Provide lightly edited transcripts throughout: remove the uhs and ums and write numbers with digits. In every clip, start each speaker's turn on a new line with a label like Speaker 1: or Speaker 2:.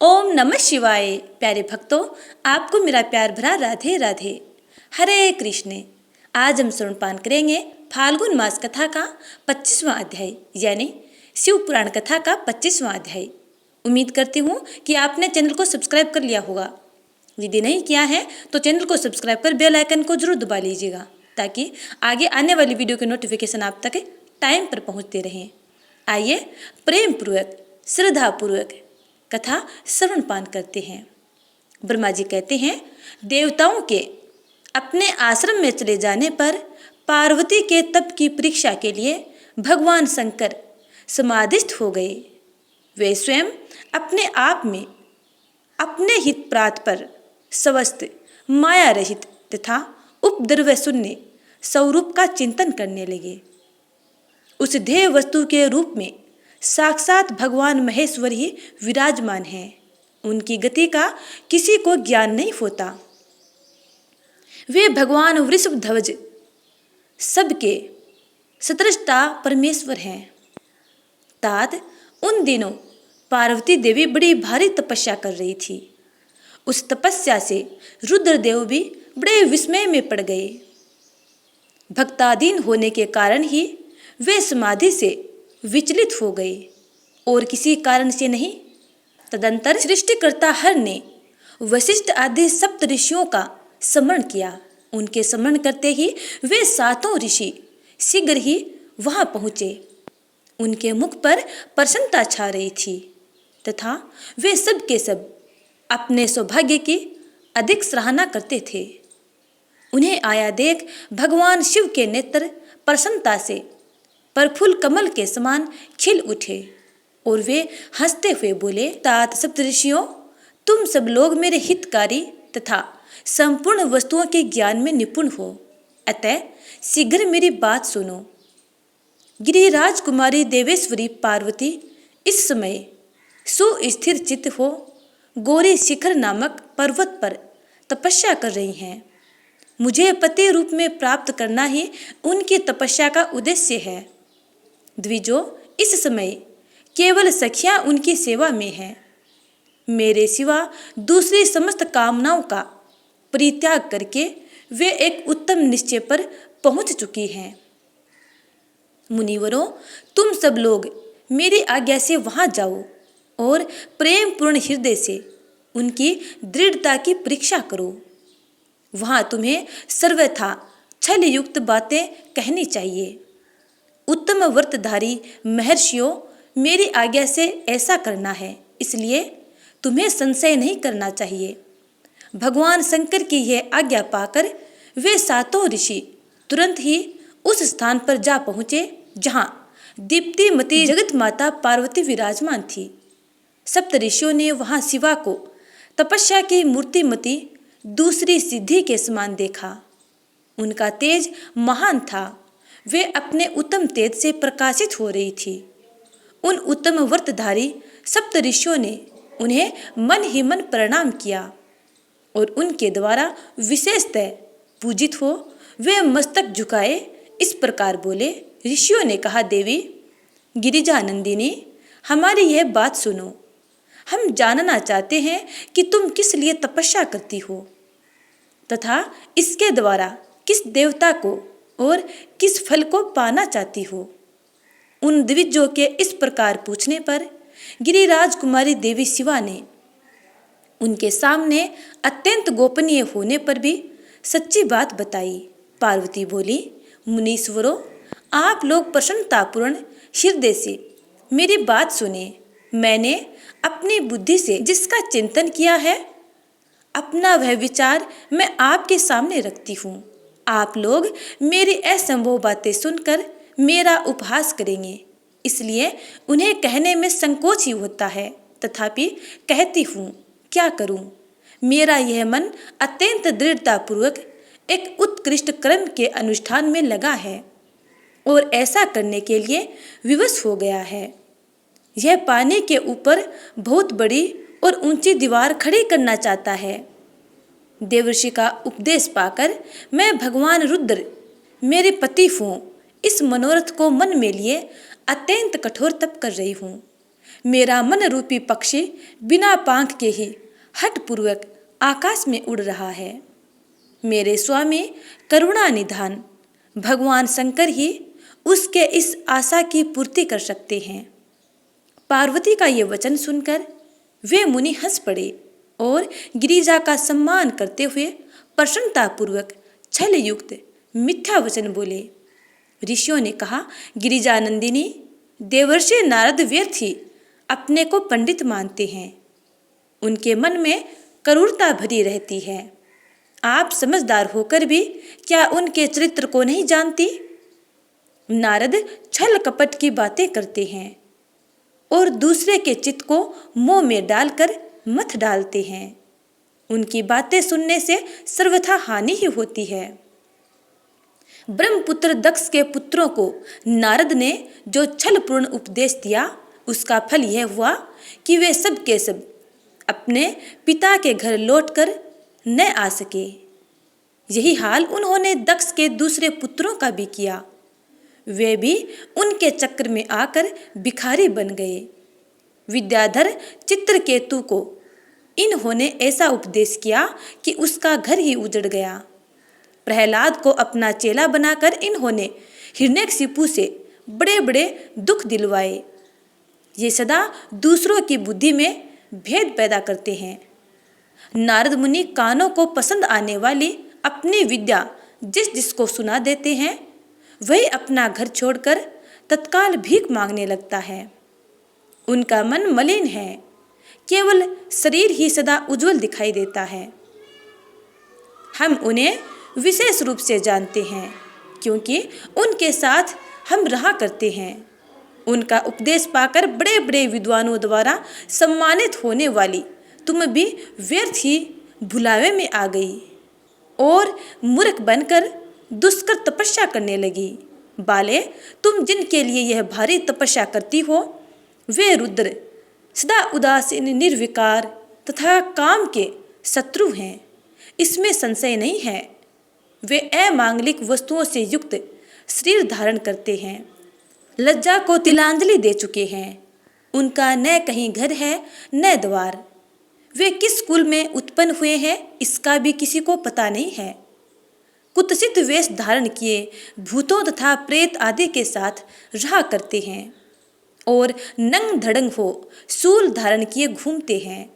Speaker 1: ओम नमः शिवाय। प्यारे भक्तों, आपको मेरा प्यार भरा राधे राधे। हरे कृष्ण। आज हम श्रवणपान करेंगे फाल्गुन मास कथा का 25वां अध्याय यानी शिव पुराण कथा का 25वां अध्याय। उम्मीद करती हूँ कि आपने चैनल को सब्सक्राइब कर लिया होगा। यदि नहीं किया है तो चैनल को सब्सक्राइब कर बेल आइकन को जरूर दबा लीजिएगा ताकि आगे आने वाली वीडियो के नोटिफिकेशन आप तक टाइम पर पहुँचते रहें। आइए प्रेम पूर्वक श्रद्धा पूर्वक कथा श्रवणपान करते हैं। ब्रह्मा जी कहते हैं, देवताओं के अपने आश्रम में चले जाने पर पार्वती के तप की परीक्षा के लिए भगवान शंकर समाधिस्थ हो गए। वे स्वयं अपने आप में अपने हित प्रात पर स्वस्थ माया रहित तथा उपद्रव शून्य स्वरूप का चिंतन करने लगे। उस ध्येय वस्तु के रूप में साक्षात भगवान महेश्वर ही विराजमान हैं। उनकी गति का किसी को ज्ञान नहीं होता। वे भगवान वृषभध्वज सबके सतृष्टा परमेश्वर हैं। तात उन दिनों पार्वती देवी बड़ी भारी तपस्या कर रही थी। उस तपस्या से रुद्रदेव भी बड़े विस्मय में पड़ गए। भक्ताधीन होने के कारण ही वे समाधि से विचलित हो गए और किसी कारण से नहीं। तदंतर सृष्टिकर्ता हर ने वशिष्ठ आदि सप्त ऋषियों का स्मरण किया। उनके स्मरण करते ही वे सातों ऋषि शीघ्र ही वहां पहुँचे। उनके मुख पर प्रसन्नता छा रही थी तथा वे सब के सब अपने सौभाग्य की अधिक सराहना करते थे। उन्हें आया देख भगवान शिव के नेत्र प्रसन्नता से प्रफुल्ल कमल के समान खिल उठे और वे हंसते हुए बोले, तात सप्तऋषियों, तुम सब लोग मेरे हितकारी तथा संपूर्ण वस्तुओं के ज्ञान में निपुण हो, अतः शीघ्र मेरी बात सुनो। गिरिराज कुमारी देवेश्वरी पार्वती इस समय सुस्थिर चित्त हो गौरी शिखर नामक पर्वत पर तपस्या कर रही हैं। मुझे पति रूप में प्राप्त करना ही उनकी तपस्या का उद्देश्य है। द्विजो, इस समय केवल सखियां उनकी सेवा में हैं। मेरे सिवा दूसरी समस्त कामनाओं का परित्याग करके वे एक उत्तम निश्चय पर पहुंच चुकी हैं। मुनिवरों, तुम सब लोग मेरी आज्ञा से वहां जाओ और प्रेम पूर्ण हृदय से उनकी दृढ़ता की परीक्षा करो। वहां तुम्हें सर्वथा छल युक्त बातें कहनी चाहिए। उत्तम व्रतधारी महर्षियों, मेरी आज्ञा से ऐसा करना है, इसलिए तुम्हें संशय नहीं करना चाहिए। भगवान शंकर की यह आज्ञा पाकर वे सातों ऋषि तुरंत ही उस स्थान पर जा पहुँचे जहाँ दीप्तिमती जगत माता पार्वती विराजमान थी। सप्त ऋषियों ने वहाँ शिवा को तपस्या की मूर्तिमती दूसरी सिद्धि के समान देखा। उनका तेज महान था। वे अपने उत्तम तेज से प्रकाशित हो रही थी। उन उत्तम व्रतधारी सप्त ऋषियों ने उन्हें मन ही मन प्रणाम किया और उनके द्वारा विशेषतः पूजित हो वे मस्तक झुकाए इस प्रकार बोले। ऋषियों ने कहा, देवी गिरिजानंदिनी, हमारी यह बात सुनो। हम जानना चाहते हैं कि तुम किस लिए तपस्या करती हो तथा इसके द्वारा किस देवता को और किस फल को पाना चाहती हो। उन द्विजों के इस प्रकार पूछने पर गिरिराज कुमारी देवी शिवा ने उनके सामने अत्यंत गोपनीय होने पर भी सच्ची बात बताई। पार्वती बोली, मुनीश्वरों, आप लोग प्रसन्नतापूर्ण हृदय से मेरी बात सुने। मैंने अपनी बुद्धि से जिसका चिंतन किया है, अपना वह विचार मैं आपके सामने रखती हूँ। आप लोग मेरी असंभव बातें सुनकर मेरा उपहास करेंगे, इसलिए उन्हें कहने में संकोच ही होता है। तथापि कहती हूँ, क्या करूँ? मेरा यह मन अत्यंत दृढ़तापूर्वक एक उत्कृष्ट कर्म के अनुष्ठान में लगा है और ऐसा करने के लिए विवश हो गया है। यह पानी के ऊपर बहुत बड़ी और ऊंची दीवार खड़ी करना चाहता है। देवर्षि का उपदेश पाकर मैं भगवान रुद्र मेरे पति हूँ, इस मनोरथ को मन में लिए अत्यंत कठोर तप कर रही हूँ। मेरा मन रूपी पक्षी बिना पांख के ही हठपूर्वक आकाश में उड़ रहा है। मेरे स्वामी करुणा निधान भगवान शंकर ही उसके इस आशा की पूर्ति कर सकते हैं। पार्वती का ये वचन सुनकर वे मुनि हंस पड़े और गिरिजा का सम्मान करते हुए प्रसन्नतापूर्वक छल युक्त मिथ्या वचन बोले। ऋषियों ने कहा, गिरिजा नंदिनी, देवर्षि नारद व्यर्थ ही अपने को पंडित मानते हैं। उनके मन में क्रूरता भरी रहती है। आप समझदार होकर भी क्या उनके चरित्र को नहीं जानती? नारद छल कपट की बातें करते हैं और दूसरे के चित्त को मोह में डालकर मत डालते हैं। उनकी बातें सुनने से सर्वथा हानि ही होती है। ब्रह्मपुत्र दक्ष के पुत्रों को नारद ने जो छलपूर्ण उपदेश दिया, उसका फल यह हुआ कि वे सब के सब अपने पिता के घर लौटकर न आ सके। यही हाल उन्होंने दक्ष के दूसरे पुत्रों का भी किया। वे भी उनके चक्र में आकर भिखारी बन गए। विद्याधर चित्रकेतु को इन्होंने ऐसा उपदेश किया कि उसका घर ही उजड़ गया। प्रहलाद को अपना चेला बनाकर इन्होंने हिरण्यकशिपु से बड़े बड़े दुख दिलवाए। ये सदा दूसरों की बुद्धि में भेद पैदा करते हैं। नारद मुनि कानों को पसंद आने वाली अपनी विद्या जिस जिसको सुना देते हैं, वही अपना घर छोड़कर तत्काल भीख मांगने लगता है। उनका मन मलिन है, केवल शरीर ही सदा उज्जवल दिखाई देता है। हम उन्हें विशेष रूप से जानते हैं क्योंकि उनके साथ हम रहा करते हैं। उनका उपदेश पाकर बड़े बड़े विद्वानों द्वारा सम्मानित होने वाली तुम भी व्यर्थ ही भुलावे में आ गई और मूर्ख बनकर दुष्कर तपस्या करने लगी। बाले, तुम जिनके लिए यह भारी तपस्या करती हो, वे रुद्र सदा उदासीन, निर्विकार तथा काम के शत्रु हैं। इसमें संशय नहीं है। वे अमांगलिक वस्तुओं से युक्त शरीर धारण करते हैं, लज्जा को तिलांजलि दे चुके हैं। उनका न कहीं घर है न द्वार। वे किस कुल में उत्पन्न हुए हैं, इसका भी किसी को पता नहीं है। कुत्सित वेश धारण किए भूतों तथा प्रेत आदि के साथ रहा करते हैं और नंग धड़ंग हो शूल धारण किए घूमते हैं।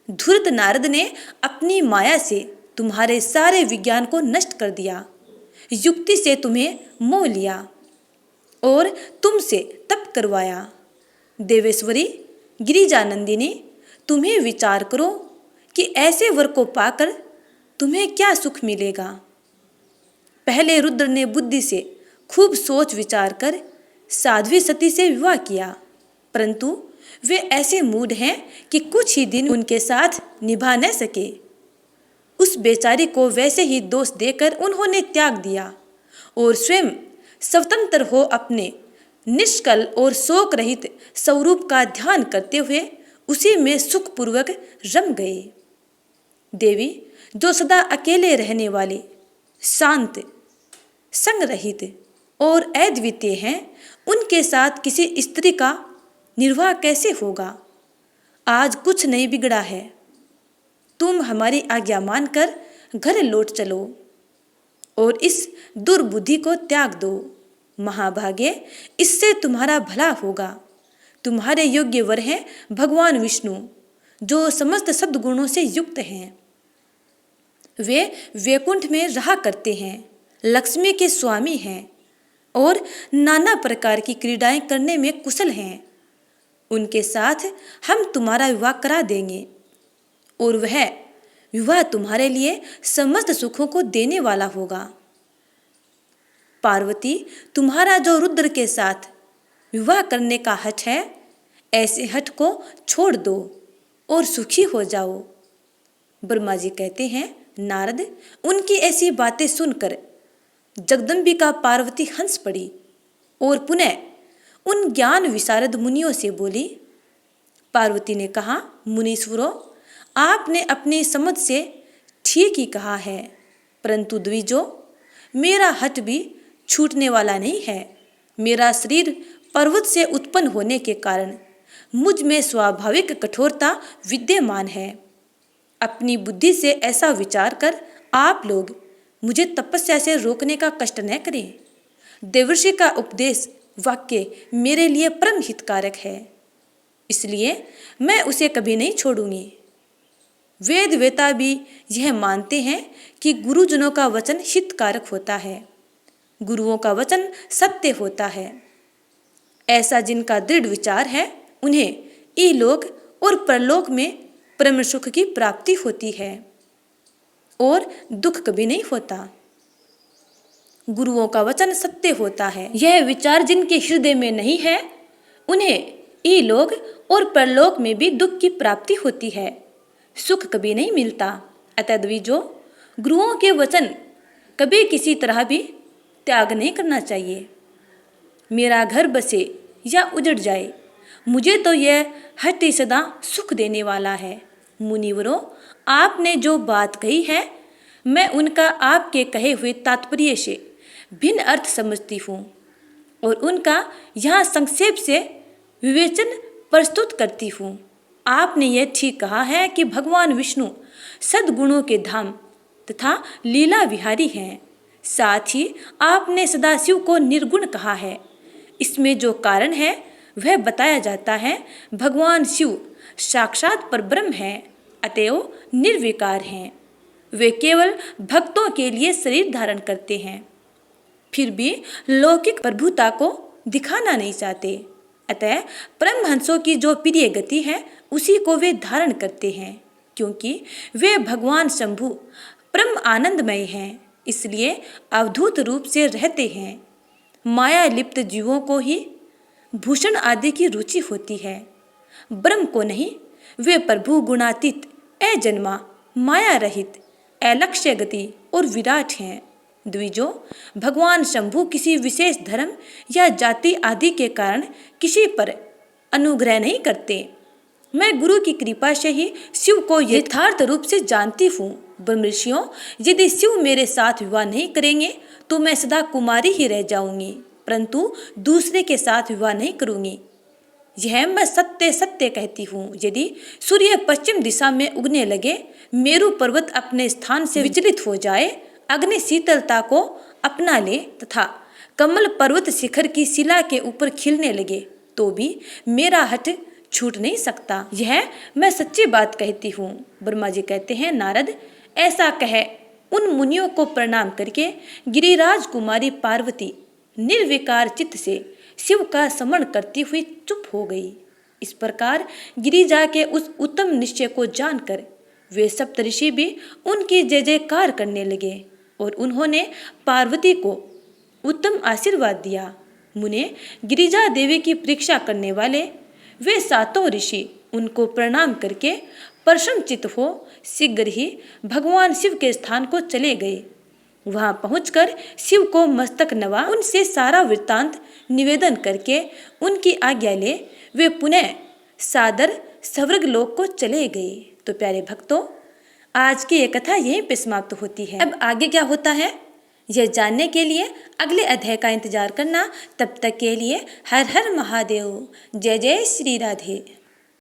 Speaker 1: धूर्त नारद ने अपनी माया से तुम्हारे सारे विज्ञान को नष्ट कर दिया। युक्ति से तुम्हें मोह लिया और तुमसे तप करवाया। देवेश्वरी गिरिजा नंदिनी, तुम्हें विचार करो कि ऐसे वर को पाकर तुम्हें क्या सुख मिलेगा। पहले रुद्र ने बुद्धि से खूब सोच विचार कर साध्वी सती से विवाह किया, परंतु वे ऐसे मूढ़ हैं कि कुछ ही दिन उनके साथ निभा न सके। उस बेचारी को वैसे ही दोष देकर उन्होंने त्याग दिया और स्वयं स्वतंत्र हो अपने निष्कल और शोक रहित स्वरूप का ध्यान करते हुए उसी में सुखपूर्वक रम गए। देवी, जो सदा अकेले रहने वाले, शांत, संग रहित और अद्वितीय हैं, उनके साथ किसी स्त्री का निर्वाह कैसे होगा। आज कुछ नहीं बिगड़ा है। तुम हमारी आज्ञा मानकर घर लौट चलो और इस दुर्बुद्धि को त्याग दो। महाभागे, इससे तुम्हारा भला होगा। तुम्हारे योग्य वर हैं भगवान विष्णु, जो समस्त सद्गुणों से युक्त हैं। वे वैकुंठ में रहा करते हैं, लक्ष्मी के स्वामी हैं और नाना प्रकार की क्रीड़ाएं करने में कुशल हैं। उनके साथ हम तुम्हारा विवाह करा देंगे और वह विवाह तुम्हारे लिए समस्त सुखों को देने वाला होगा। पार्वती, तुम्हारा जो रुद्र के साथ विवाह करने का हठ है, ऐसे हठ को छोड़ दो और सुखी हो जाओ। ब्रह्मा जी कहते हैं, नारद, उनकी ऐसी बातें सुनकर जगदम्बिका पार्वती हंस पड़ी और पुनः उन ज्ञान विशारद मुनियों से बोली। पार्वती ने कहा, मुनीश्वरों, आपने अपनी समझ से ठीक ही कहा है, परंतु द्विजों, मेरा हठ भी छूटने वाला नहीं है। मेरा शरीर पर्वत से उत्पन्न होने के कारण मुझ में स्वाभाविक कठोरता विद्यमान है। अपनी बुद्धि से ऐसा विचार कर आप लोग मुझे तपस्या से रोकने का कष्ट न करें। देवर्षि का उपदेश वाक्य मेरे लिए परम हितकारक है, इसलिए मैं उसे कभी नहीं छोड़ूंगी। वेद वेता भी यह मानते हैं कि गुरुजनों का वचन हितकारक होता है, गुरुओं का वचन सत्य होता है। ऐसा जिनका दृढ़ विचार है उन्हें इहलोक और परलोक में परम सुख की प्राप्ति होती है और दुख कभी नहीं होता। गुरुओं का वचन सत्य होता है। यह विचार जिनके हृदय में नहीं है उन्हें इहलोक और परलोक में भी दुख की प्राप्ति होती है, सुख कभी नहीं मिलता। अतः द्विजो, गुरुओं के वचन कभी किसी तरह भी त्याग नहीं करना चाहिए। मेरा घर बसे या उजड़ जाए, मुझे तो यह हृदय सदा सुख देने वाला है। मुनिवरों, आपने जो बात कही है मैं उनका आपके कहे हुए तात्पर्य से भिन्न अर्थ समझती हूँ और उनका यहाँ संक्षेप से विवेचन प्रस्तुत करती हूँ। आपने यह ठीक कहा है कि भगवान विष्णु सद्गुणों के धाम तथा लीला विहारी हैं। साथ ही आपने सदाशिव को निर्गुण कहा है। इसमें जो कारण है वह बताया जाता है। भगवान शिव साक्षात परब्रह्म हैं, अतएव निर्विकार हैं। वे केवल भक्तों के लिए शरीर धारण करते हैं, फिर भी लौकिक प्रभुता को दिखाना नहीं चाहते। अतः परमहंसों की जो प्रिय गति है उसी को वे धारण करते हैं, क्योंकि वे भगवान शंभु परम आनंदमय हैं, इसलिए अवधूत रूप से रहते हैं। माया लिप्त जीवों को ही भूषण आदि की रुचि होती है, ब्रह्म को नहीं। वे प्रभु गुणातीत, अजन्मा, माया रहित, अलक्ष्य गति और विराट हैं। द्विजो, भगवान शंभु किसी विशेष धर्म या जाति आदि के कारण किसी पर अनुग्रह नहीं करते। मैं गुरु की कृपा से ही शिव को यथार्थ रूप से जानती हूँ। ब्रह्मर्षियों, यदि शिव मेरे साथ विवाह नहीं करेंगे तो मैं सदा कुमारी ही रह जाऊंगी, परंतु दूसरे के साथ विवाह नहीं करूंगी। यह मैं सत्य सत्य कहती हूँ। यदि सूर्य पश्चिम दिशा में उगने लगे, मेरु पर्वत अपने स्थान से विचलित हो जाए, अग्नि शीतलता को अपना ले तथा कमल पर्वत शिखर की शिला के ऊपर खिलने लगे, तो भी मेरा हठ छूट नहीं सकता। यह मैं सच्ची बात कहती हूँ। ब्रह्मा जी कहते हैं, नारद, ऐसा कह उन मुनियों को प्रणाम करके गिरिराज कुमारी पार्वती निर्विकार चित्त से शिव का स्मरण करती हुई चुप हो गई। इस प्रकार गिरिजा के उस उत्तम निश्चय को जानकर वे सप्तऋषि भी उनकी जय जयकार करने लगे और उन्होंने पार्वती को उत्तम आशीर्वाद दिया। मुने, गिरिजा देवी की परीक्षा करने वाले वे सातों ऋषि उनको प्रणाम करके प्रसन्नचित्त हो शीघ्र ही भगवान शिव के स्थान को चले गए। वहां पहुंचकर शिव को मस्तक नवा उनसे सारा वृत्तांत निवेदन करके उनकी आज्ञा ले वे पुनः सादर स्वर्ग लोक को चले गए। तो प्यारे भक्तों, आज की ये कथा यहीं पे समाप्त होती है। अब आगे क्या होता है यह जानने के लिए अगले अध्याय का इंतजार करना। तब तक के लिए हर हर महादेव। जय जय श्री राधे।